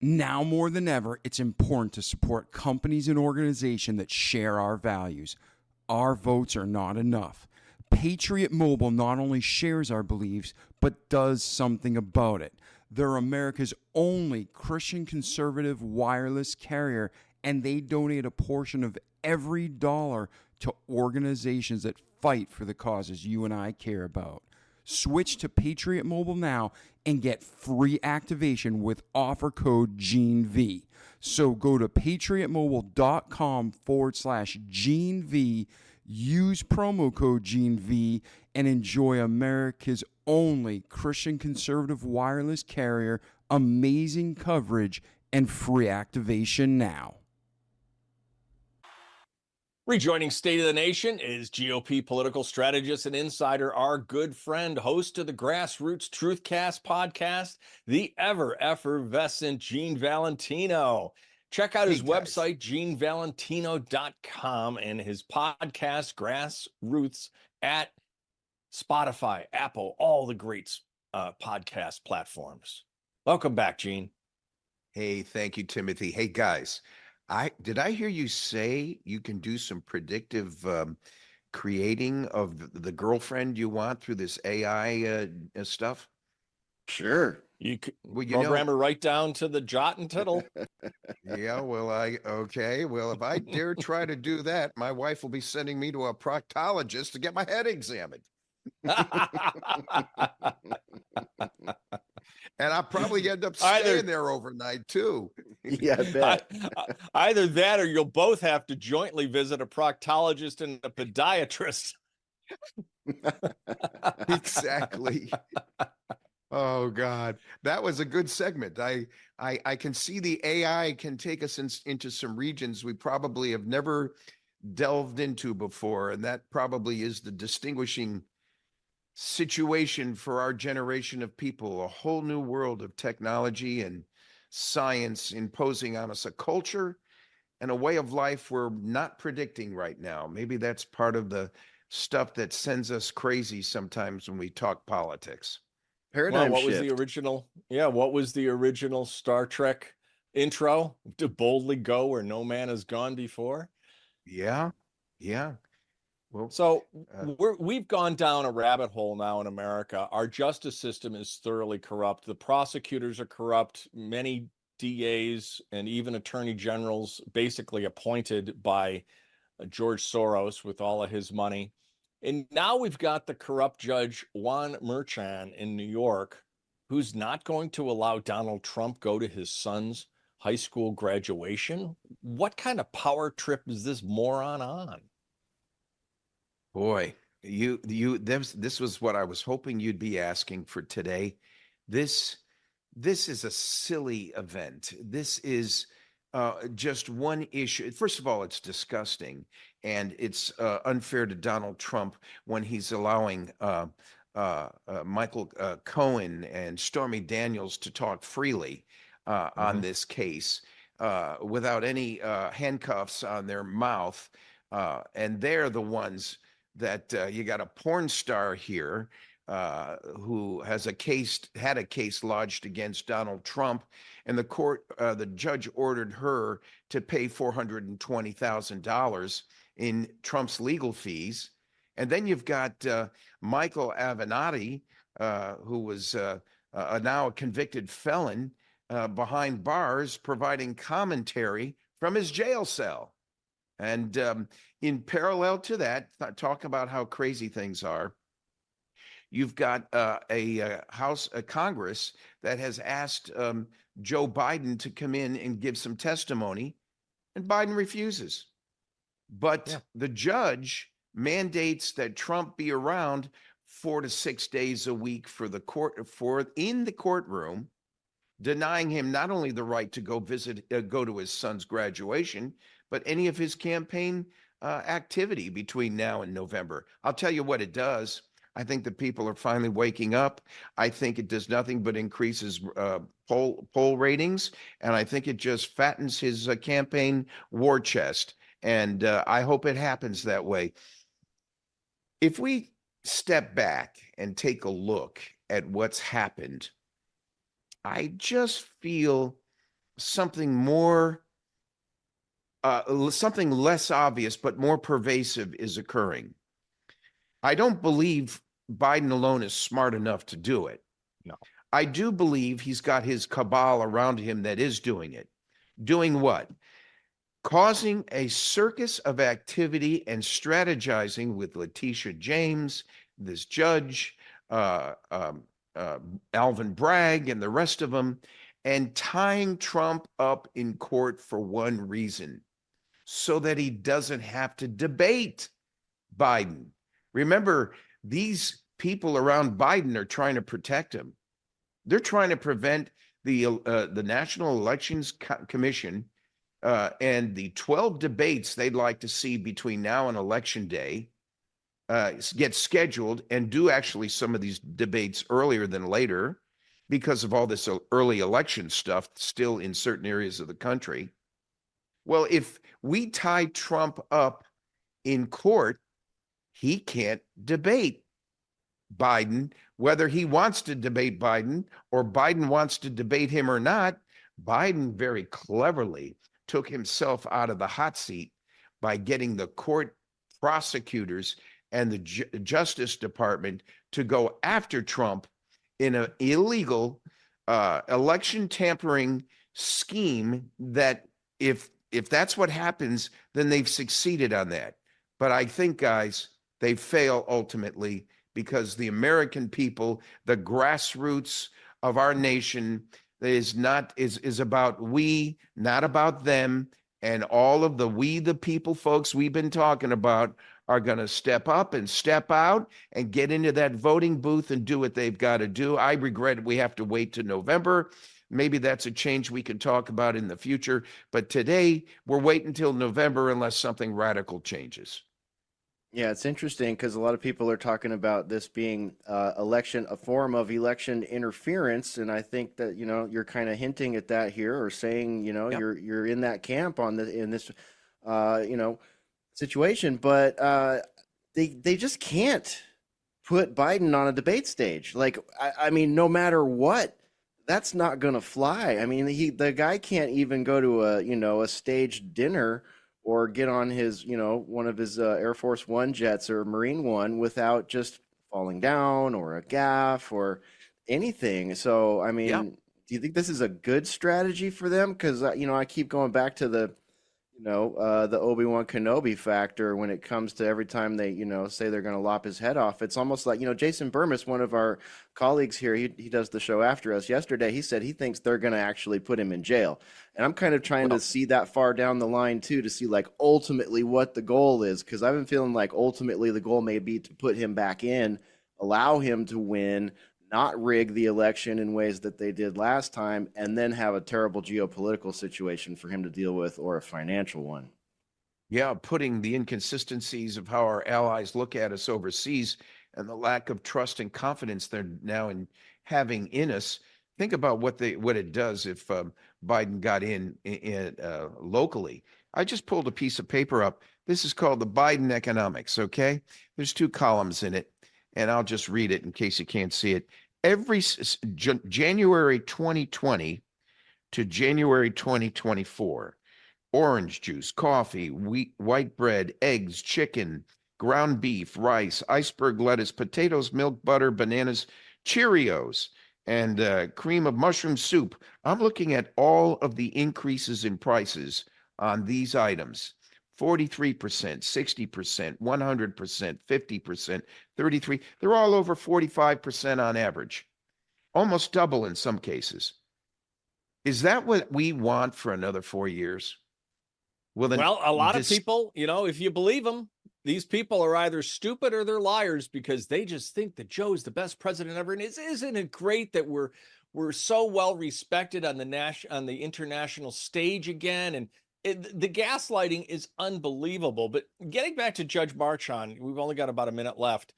Now more than ever, it's important to support companies and organizations that share our values. Our votes are not enough. Patriot Mobile not only shares our beliefs, but does something about it. They're America's only Christian conservative wireless carrier, and they donate a portion of every dollar to organizations that fight for the causes you and I care about. Switch to Patriot Mobile now and get free activation with offer code GeneV. So go to patriotmobile.com/GeneV, use promo code GeneV, and enjoy America's only Christian conservative wireless carrier, amazing coverage, and free activation now. Rejoining State of the Nation is GOP political strategist and insider, our good friend, host of the Grassroots Truthcast podcast, the ever effervescent Gene Valentino. Check out his website, genevalentino.com, and his podcast, Grassroots, at Spotify, Apple, all the great podcast platforms. Welcome back, Gene. Hey, thank you, Timothy. Hey, guys. Did I hear you say you can do some predictive creating of the girlfriend you want through this AI stuff? Sure. You could program her right down to the jot and tittle. Yeah, well, okay. Well, if I dare try to do that, my wife will be sending me to a proctologist to get my head examined. And I'll probably end up staying there overnight, too. Yeah, I bet. Either that or you'll both have to jointly visit a proctologist and a podiatrist. Exactly. Oh, God. That was a good segment. I can see the AI can take us into some regions we probably have never delved into before, and that probably is the distinguishing situation for our generation of people, a whole new world of technology and science imposing on us a culture and a way of life we're not predicting right now. Maybe that's part of the stuff that sends us crazy sometimes when we talk politics. Paradigm what shift. Was the original? Yeah, what was the original Star Trek intro? To boldly go where no man has gone before. Yeah. Well, so we've gone down a rabbit hole now in America. Our justice system is thoroughly corrupt. The prosecutors are corrupt. Many DAs and even attorney generals basically appointed by George Soros with all of his money. And now we've got the corrupt judge Juan Merchan in New York, who's not going to allow Donald Trump go to his son's high school graduation. What kind of power trip is this moron on? Boy, this was what I was hoping you'd be asking for today. This is a silly event. This is just one issue. First of all, it's disgusting, and it's unfair to Donald Trump when he's allowing Michael Cohen and Stormy Daniels to talk freely on this case without any handcuffs on their mouth, and they're the ones that you got a porn star here who has had a case lodged against Donald Trump, and the judge ordered her to pay $420,000 in Trump's legal fees. And then you've got Michael Avenatti, who was now a convicted felon behind bars, providing commentary from his jail cell. And in parallel to that, talk about how crazy things are. You've got a Congress that has asked Joe Biden to come in and give some testimony, and Biden refuses. But the judge mandates that Trump be around 4 to 6 days a week in the courtroom, denying him not only the right to go to his son's graduation, but any of his campaign activity between now and November. I'll tell you what it does. I think that people are finally waking up. I think it does nothing but increases poll ratings, and I think it just fattens his campaign war chest. And I hope it happens that way. If we step back and take a look at what's happened, I just feel something more, something less obvious, but more pervasive is occurring. I don't believe Biden alone is smart enough to do it. No. I do believe he's got his cabal around him that is doing it. Doing what? Causing a circus of activity and strategizing with Letitia James, this judge, uh, um, Alvin Bragg, and the rest of them, and tying Trump up in court for one reason, so that he doesn't have to debate Biden. Remember, these people around Biden are trying to protect him. They're trying to prevent the National Elections Commission and the 12 debates they'd like to see between now and Election Day get scheduled, and do actually some of these debates earlier than later because of all this early election stuff still in certain areas of the country. Well, if we tie Trump up in court, he can't debate Biden, whether he wants to debate Biden or Biden wants to debate him or not. Biden very cleverly took himself out of the hot seat by getting the court prosecutors and the Justice Department to go after Trump in an illegal election tampering scheme that if that's what happens, then they've succeeded on that. But I think, guys, they fail ultimately because the American people, the grassroots of our nation, is about we, not about them. And all of the we the people folks we've been talking about are going to step up and step out and get into that voting booth and do what they've got to do. I regret we have to wait to November. Maybe that's a change we can talk about in the future. But today, we're waiting until November unless something radical changes. Yeah, it's interesting because a lot of people are talking about this being a form of election interference, and I think that you're kind of hinting at that here, or saying Yep. you're in that camp in this situation, but they just can't put Biden on a debate stage. Like I mean, no matter what, that's not gonna fly. I mean, the guy can't even go to a staged dinner or get on his, one of his Air Force One jets or Marine One without just falling down or a gaffe or anything. So, I mean, do you think this is a good strategy for them? Because, I keep going back to the Obi-Wan Kenobi factor when it comes to every time they, say they're going to lop his head off. It's almost like, Jason Burmis, one of our colleagues here, he does the show after us yesterday. He said he thinks they're going to actually put him in jail. And I'm kind of trying to see that far down the line too, to see like ultimately what the goal is. Cause I've been feeling like ultimately the goal may be to put him back in, allow him to win, not rig the election in ways that they did last time, and then have a terrible geopolitical situation for him to deal with, or a financial one. Yeah, putting the inconsistencies of how our allies look at us overseas and the lack of trust and confidence they're now having in us. Think about what it does if Biden got in locally. I just pulled a piece of paper up. This is called the Biden economics. Okay, there's 2 columns in it, and I'll just read it in case you can't see it. Every January 2020 to January 2024, orange juice, coffee, white bread, eggs, chicken, ground beef, rice, iceberg lettuce, potatoes, milk, butter, bananas, Cheerios, and cream of mushroom soup. I'm looking at all of the increases in prices on these items. 43%, 60%, 100%, 50%, 33%. They're all over 45% on average, almost double in some cases. Is that what we want for another 4 years? Well, a lot of people, if you believe them, these people are either stupid or they're liars, because they just think that Joe is the best president ever. And isn't it great that we're so well respected on the international stage again? And the gaslighting is unbelievable. But getting back to Judge Marchand, we've only got about a minute left.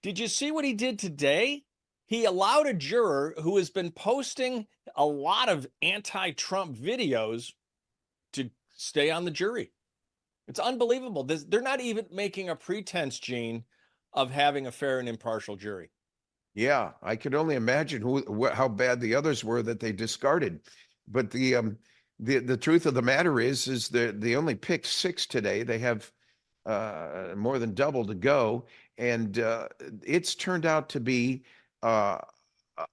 Did you see what he did today? He allowed a juror who has been posting a lot of anti-Trump videos to stay on the jury. It's unbelievable. They're not even making a pretense, Gene, of having a fair and impartial jury. Yeah, I could only imagine how bad the others were that they discarded. But the truth of the matter is they only picked 6 today. They have more than double to go, and it's turned out to be uh,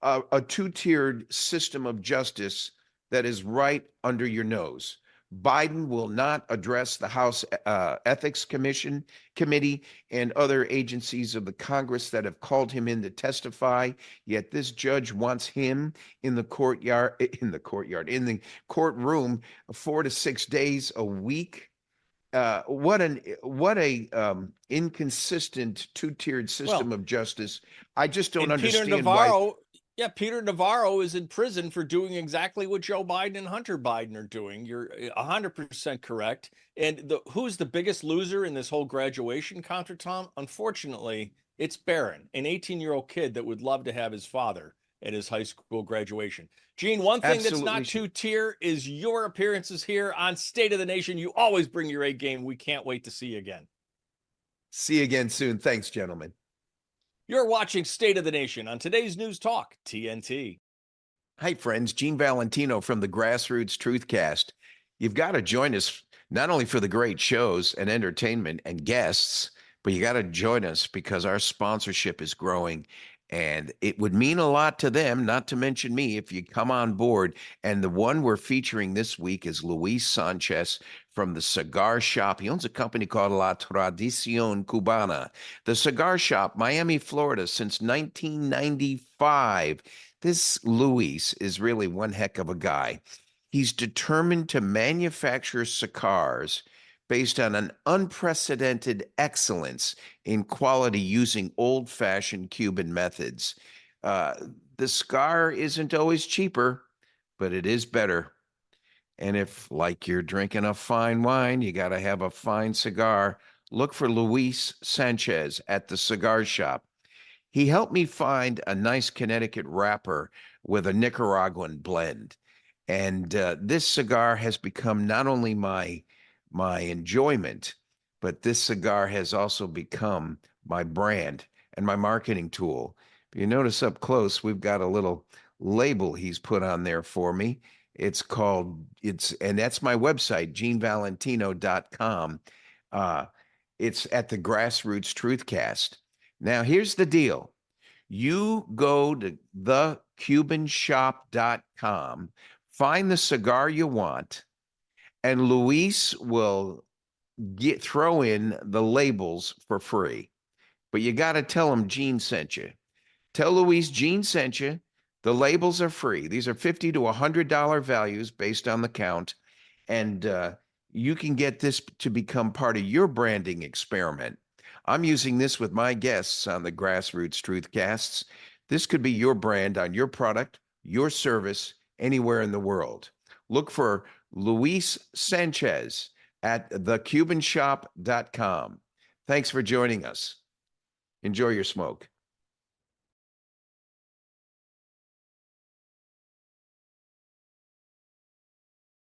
a two-tiered system of justice that is right under your nose. Biden will not address the House Ethics Committee and other agencies of the Congress that have called him in to testify. Yet this judge wants him in the courtroom 4 to 6 days a week. What a inconsistent two-tiered system Well, of justice. I just don't and Peter understand why. Navarro, yeah, Peter Navarro is in prison for doing exactly what Joe Biden and Hunter Biden are doing. You're 100% correct. And who's the biggest loser in this whole graduation contest, Tom? Unfortunately, it's Barron, an 18-year-old kid that would love to have his father at his high school graduation. Gene, one thing that's Absolutely not two-tier is your appearances here on State of the Nation. You always bring your A game. We can't wait to see you again. See you again soon. Thanks, gentlemen. You're watching State of the Nation on today's News Talk, TNT. Hi, friends. Gene Valentino from the Grassroots Truthcast. You've got to join us not only for the great shows and entertainment and guests, but you got to join us because our sponsorship is growing. And it would mean a lot to them, not to mention me, if you come on board. And the one we're featuring this week is Luis Sanchez from the Cigar Shop. He owns a company called La Tradicion Cubana. The Cigar Shop, Miami, Florida, since 1995. This Luis is really one heck of a guy. He's determined to manufacture cigars based on an unprecedented excellence in quality using old-fashioned Cuban methods. The cigar isn't always cheaper, but it is better. And if, like you're drinking a fine wine, you got to have a fine cigar, look for Luis Sanchez at the Cigar Shop. He helped me find a nice Connecticut wrapper with a Nicaraguan blend. And this cigar has become not only my enjoyment, but this cigar has also become my brand and my marketing tool. If you notice up close, we've got a little label he's put on there for me. And that's my website, genevalentino.com. It's at the Grassroots Truthcast. Now, here's the deal. You go to thecubanshop.com, find the cigar you want, and Luis will throw in the labels for free. But you got to tell him Gene sent you. Tell Luis Gene sent you. The labels are free. These are $50 to $100 values based on the count. And you can get this to become part of your branding experiment. I'm using this with my guests on the Grassroots Truthcasts. This could be your brand on your product, your service, anywhere in the world. Look for Luis Sanchez at thecubanshop.com. Thanks for joining us. Enjoy your smoke.